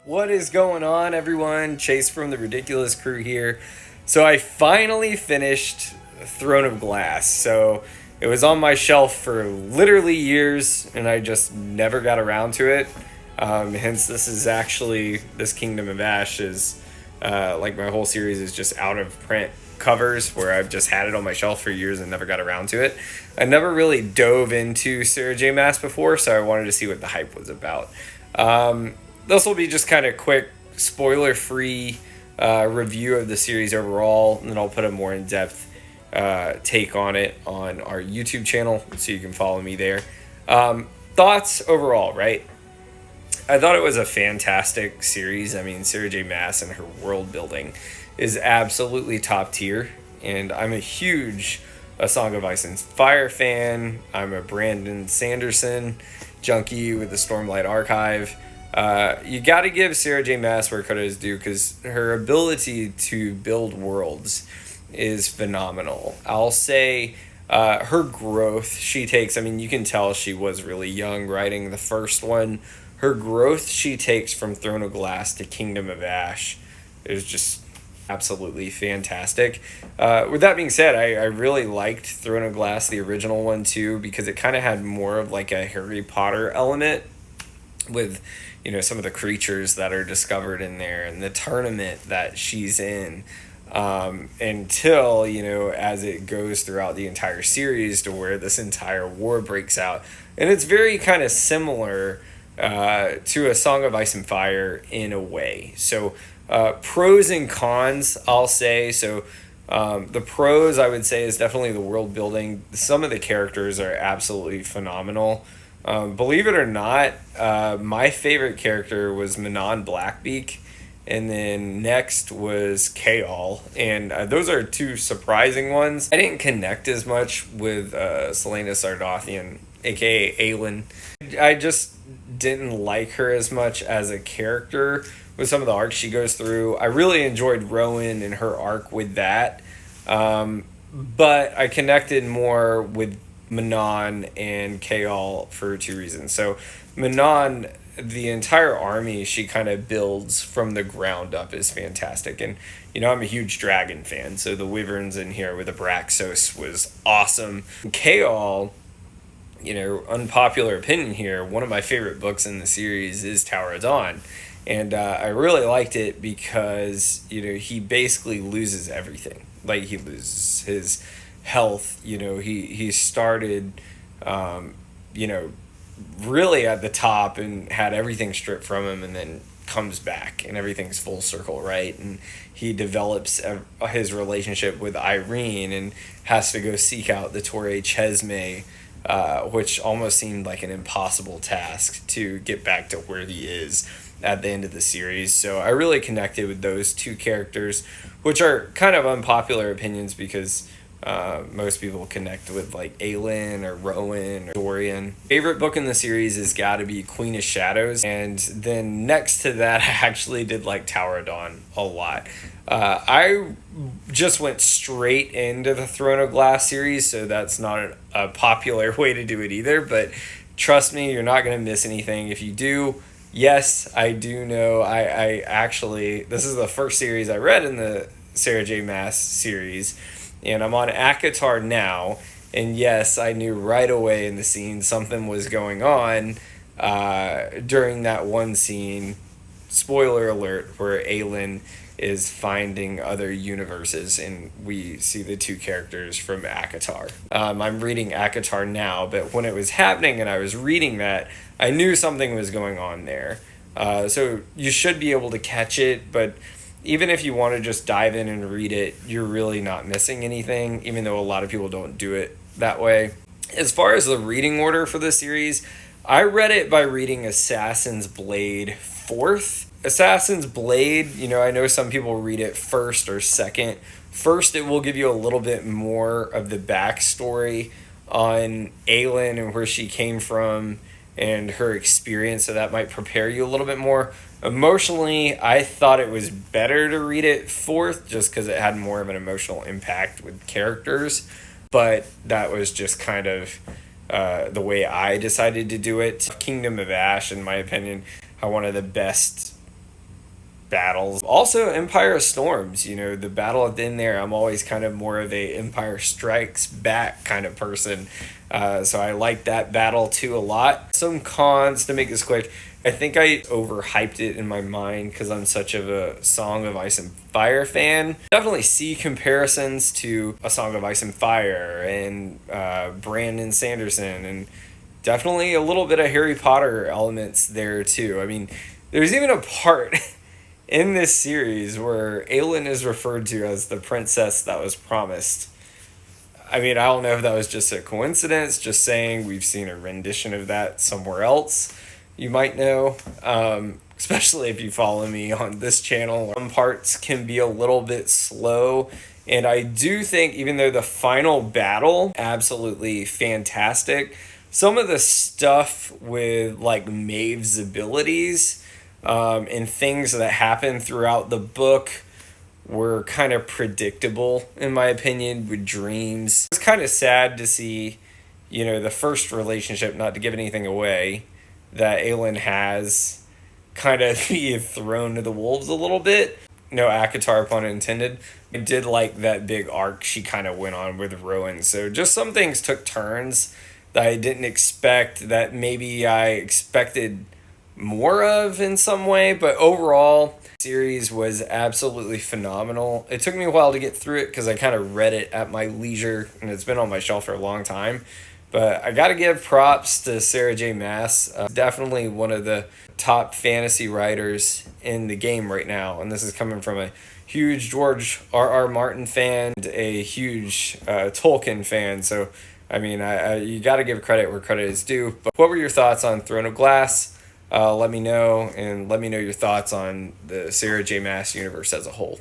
What is going on, everyone? Chase from the Ridiculous Crew here. So I finally finished Throne of Glass. So it was on my shelf for literally years, and I just never got around to it. Hence, this Kingdom of Ash is like my whole series is just out of print covers where I've just had it on my shelf for years and never got around to it. I never really dove into Sarah J. Maas before, so I wanted to see what the hype was about. This will be just kind of quick, spoiler-free review of the series overall, and then I'll put a more in-depth take on it on our YouTube channel, so you can follow me there. Thoughts overall, right? I thought it was a fantastic series. I mean, Sarah J. Maas and her world building is absolutely top tier, and I'm a huge A Song of Ice and Fire fan. I'm a Brandon Sanderson junkie with the Stormlight Archive. You got to give Sarah J. Maas where credit is due, because her ability to build worlds is phenomenal. I'll say her growth she takes, I mean, you can tell she was really young writing the first one. Her growth she takes from Throne of Glass to Kingdom of Ash is just absolutely fantastic. With that being said, I really liked Throne of Glass, the original one too, because it kind of had more of like a Harry Potter element with, you know, some of the creatures that are discovered in there and the tournament that she's in, until, you know, as it goes throughout the entire series to where this entire war breaks out. And it's very kind of similar to A Song of Ice and Fire in a way. So pros and cons, I'll say. So the pros, I would say, is definitely the world building. Some of the characters are absolutely phenomenal. Believe it or not, my favorite character was Manon Blackbeak, and then next was Chaol, and those are two surprising ones. I didn't connect as much with Celaena Sardothien, aka Aelin. I just didn't like her as much as a character with some of the arcs she goes through. I really enjoyed Rowan and her arc with that, but I connected more with Manon and Chaol for two reasons. So Manon, the entire army she kind of builds from the ground up is fantastic. And, you know, I'm a huge dragon fan, so the wyverns in here with the Abraxos was awesome. Chaol, you know, unpopular opinion here, one of my favorite books in the series is Tower of Dawn. And I really liked it because, you know, he basically loses everything. Like, he loses his health. You know, he started, you know, really at the top and had everything stripped from him, and then comes back and everything's full circle, right? And he develops his relationship with Yrene and has to go seek out the Torre Chesme, which almost seemed like an impossible task to get back to where he is at the end of the series. So I really connected with those two characters, which are kind of unpopular opinions because most people connect with like Aelin or Rowan or Dorian. Favorite book in the series has got to be Queen of Shadows, and then next to that I actually did like Tower of Dawn a lot. I just went straight into the Throne of Glass series, so that's not a popular way to do it either, but trust me, you're not going to miss anything if you do. Yes, I do know. I actually, this is the first series I read in the Sarah J. Maas series, and I'm on ACOTAR now, and yes, I knew right away in the scene something was going on during that one scene, spoiler alert, where Aelin is finding other universes, and we see the two characters from ACOTAR. I'm reading ACOTAR now, but when it was happening and I was reading that, I knew something was going on there. So you should be able to catch it, but even if you want to just dive in and read it, you're really not missing anything, even though a lot of people don't do it that way. As far as the reading order for the series, I read it by reading Assassin's Blade fourth. Assassin's Blade, you know, I know some people read it first or second. First, it will give you a little bit more of the backstory on Aelin and where she came from and her experience, so that might prepare you a little bit more. Emotionally, I thought it was better to read it fourth just because it had more of an emotional impact with characters, but that was just kind of the way I decided to do it. Kingdom of Ash, in my opinion, are one of the best battles. Also, Empire of Storms, the battle at the end there, I'm always kind of more of a Empire Strikes Back kind of person. So I like that battle too a lot. Some cons to make this quick. I think I overhyped it in my mind because I'm such of a Song of Ice and Fire fan. Definitely see comparisons to A Song of Ice and Fire and Brandon Sanderson, and definitely a little bit of Harry Potter elements there too. I mean, there's even a part in this series where Aelin is referred to as the princess that was promised. I mean, I don't know if that was just a coincidence, just saying we've seen a rendition of that somewhere else. You might know, especially if you follow me on this channel. Some parts can be a little bit slow, and I do think, even though the final battle, absolutely fantastic, some of the stuff with, like, Maeve's abilities and things that happen throughout the book were kind of predictable, in my opinion, with dreams. It's kind of sad to see, the first relationship, not to give anything away, that Aelin has kind of be thrown to the wolves a little bit. No ACOTAR pun intended. I did like that big arc she kind of went on with Rowan. So just some things took turns that I didn't expect, that maybe I expected more of in some way, but overall the series was absolutely phenomenal. It took me a while to get through it because I kind of read it at my leisure and it's been on my shelf for a long time, but I gotta give props to Sarah J Maas. Definitely one of the top fantasy writers in the game right now, and this is coming from a huge George R.R. Martin fan and a huge Tolkien fan, so I mean, you gotta give credit where credit is due. But what were your thoughts on Throne of Glass? Let me know, and let me know your thoughts on the Sarah J Maas universe as a whole.